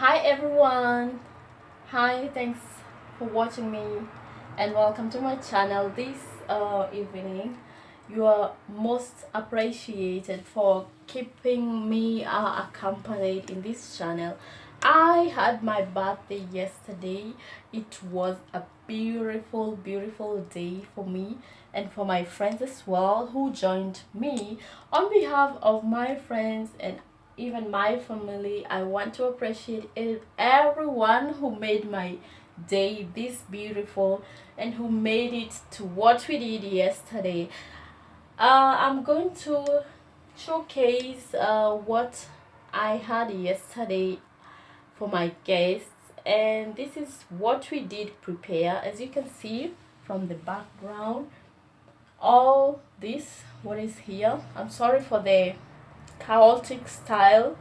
Hi everyone. Hi, thanks for watching me and welcome to my channel this evening. You are most appreciated for keeping me accompanied in this channel. I had my birthday yesterday. It was a beautiful day for me and for my friends as well who joined me. On behalf of my friends and even my family, I want to appreciate everyone who made my day this beautiful and who made it to what we did yesterday. I'm going to showcase what I had yesterday for my guests, and this is what we did prepare. As you can see from the background, all this what is here. I'm sorry for the chaotic style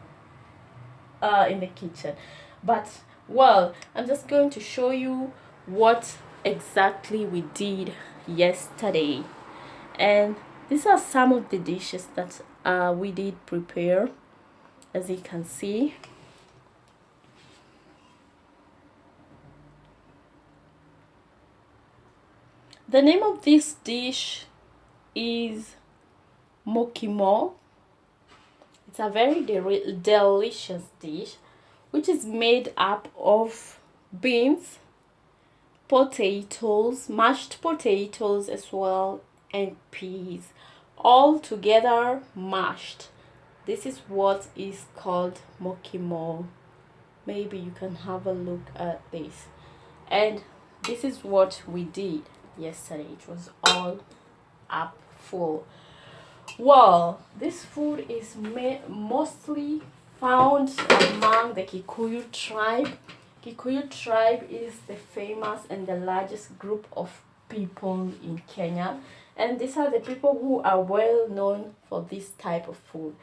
in the kitchen, but well, I'm just going to show you what exactly we did yesterday. And these are some of the dishes that we did prepare. As you can see, the name of this dish is mokimo. It's a very delicious dish which is made up of beans, potatoes, mashed potatoes as well, and peas, all together mashed. This is what is called mokimo. Maybe you can have a look at this. And this is what we did yesterday. It was all up full. Well, this food is mostly found among the Kikuyu tribe. Kikuyu tribe is the famous and the largest group of people in Kenya, and these are the people who are well known for this type of food.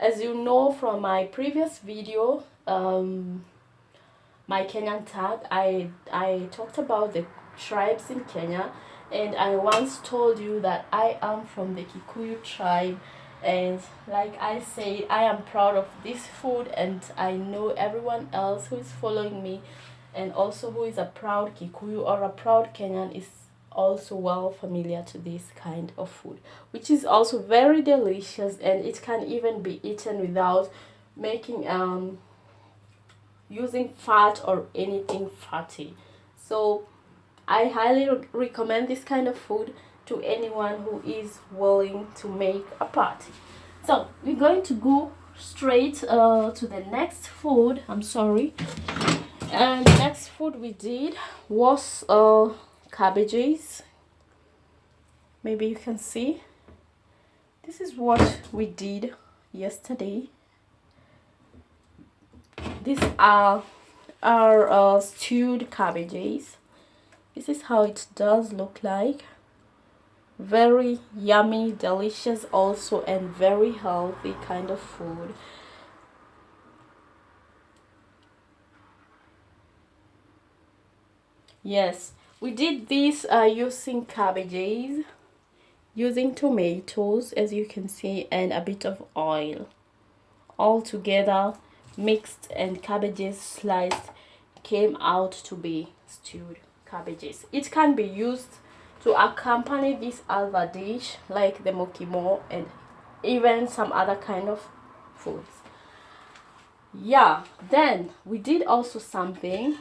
As you know from my previous video, my Kenyan tag, I talked about the tribes in Kenya, and I once told you that I am from the Kikuyu tribe, and like I said, I am proud of this food, and I know everyone else who is following me and also who is a proud Kikuyu or a proud Kenyan is also well familiar to this kind of food, which is also very delicious, and it can even be eaten without making using fat or anything fatty. So I highly recommend this kind of food to anyone who is willing to make a party. So we're going to go straight to the next food. I'm sorry. And the next food we did was cabbages. Maybe you can see. This is what we did yesterday. These are our stewed cabbages. This is how it does look like. Very yummy, delicious also, and very healthy kind of food. Yes, we did this using cabbages, using tomatoes as you can see, and a bit of oil, all together mixed, and cabbages sliced came out to be stewed cabbages. It can be used to accompany this other dish like the mokimo and even some other kind of foods. Yeah, then we did also something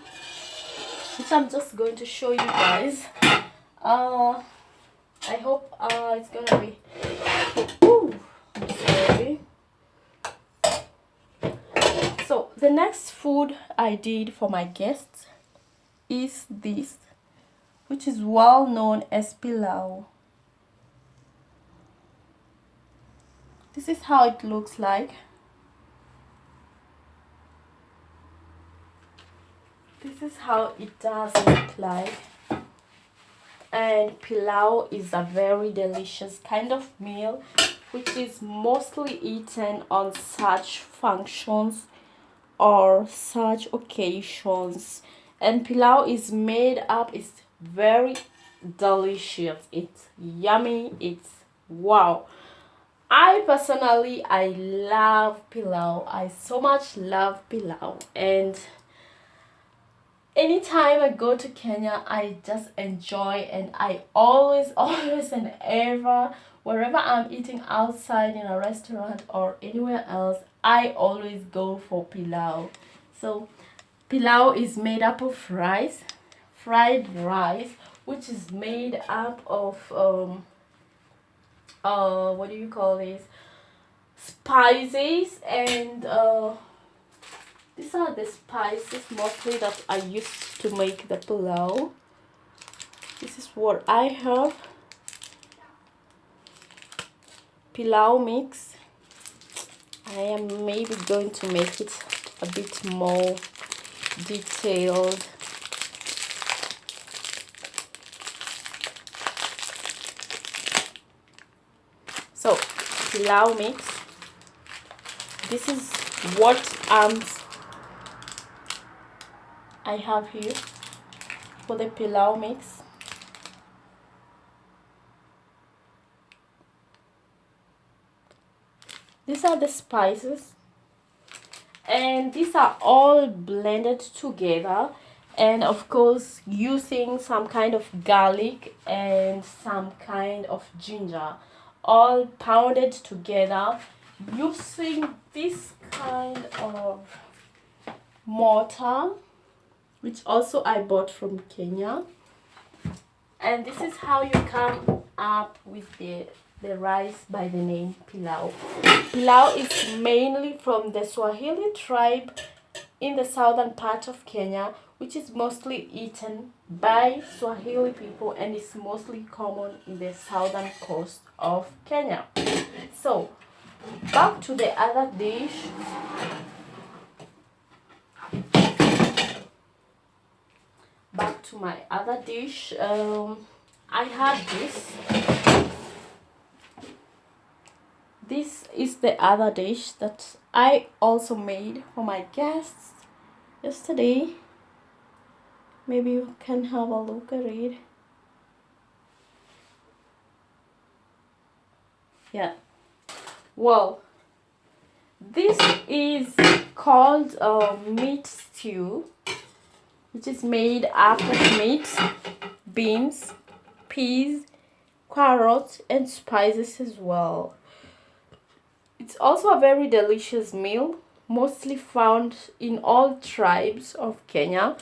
which I'm just going to show you guys. I hope it's gonna be I'm sorry. So the next food I did for my guests is this, which is well known as pulao. This is how it looks like. This is how it does look like. And pulao is a very delicious kind of meal which is mostly eaten on such functions or such occasions. And pulao is made up, it's very delicious, it's yummy, it's wow. I personally, I love pilau. I so much love pilau, and anytime I go to Kenya, I just enjoy, and I always, always and ever, wherever I'm eating outside in a restaurant or anywhere else, I always go for pilau. So pilau is made up of rice, fried rice, which is made up of what do you call this? Spices, and these are the spices mostly that I use to make the pulao. This is what I have. Pilau mix. I am maybe going to make it a bit more detailed. So, pilau mix. This is what I have here for the pilau mix. These are the spices, and these are all blended together, and of course using some kind of garlic and some kind of ginger, all pounded together using this kind of mortar, which also I bought from Kenya. And this is how you come up with the rice by the name pilau. Pilau is mainly from the Swahili tribe in the southern part of Kenya, which is mostly eaten by Swahili people and is mostly common in the southern coast of Kenya. So, back to the other dish. Back to my other dish. I had this. This is the other dish that I also made for my guests yesterday. Maybe you can have a look at it. Yeah. Well, this is called meat stew, which is made up of meat, beans, peas, carrots, and spices as well. It's also a very delicious meal, mostly found in all tribes of Kenya,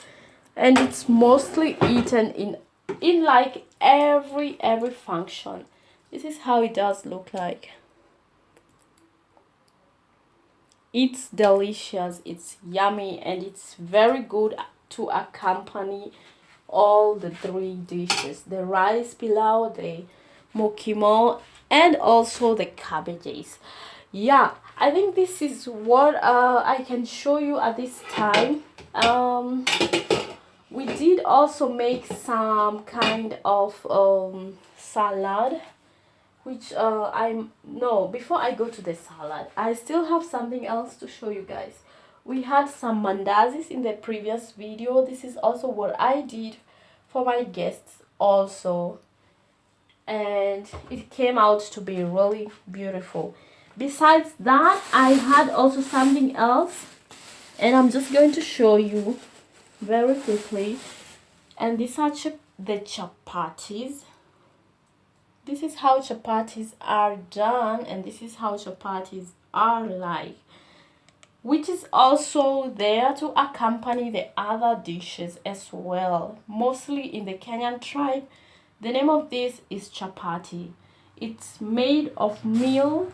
and it's mostly eaten in like every function. This is how it does look like. It's delicious, it's yummy, and it's very good to accompany all the three dishes: the rice pilau, the mokimo, and also the cabbages. Yeah, I think this is what I can show you at this time. We did also make some kind of salad, which before I go to the salad, I still have something else to show you guys. We had some mandazis in the previous video. This is also what I did for my guests also, and it came out to be really beautiful. Besides that, I had also something else, and I'm just going to show you very quickly. And these are the chapatis. This is how chapatis are done, and this is how chapatis are like, which is also there to accompany the other dishes as well. Mostly in the Kenyan tribe, the name of this is chapati. It's made of meal.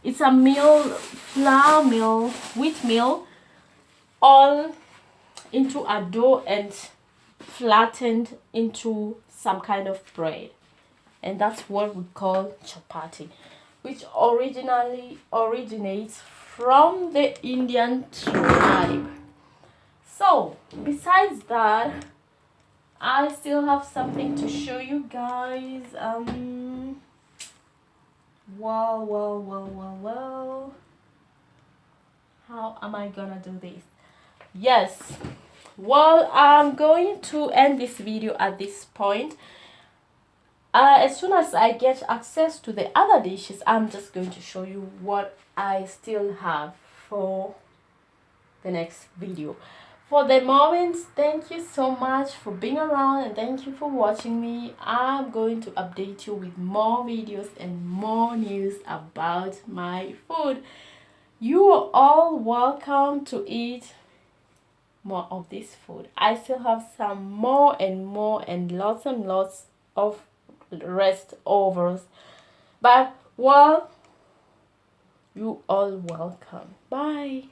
It's a meal, flour meal, wheat meal, all into a dough and flattened into some kind of bread, and that's what we call chapati, which originally originates from the Indian tribe. So besides that, I still have something to show you guys. Well, how am I gonna do this? Yes, well, I'm going to end this video at this point. As soon as I get access to the other dishes, I'm just going to show you what I still have for the next video. For the moment, thank you so much for being around and thank you for watching me. I'm going to update you with more videos and more news about my food. You are all welcome to eat more of this food. I still have some more and lots of restovers. But well, you all welcome. Bye.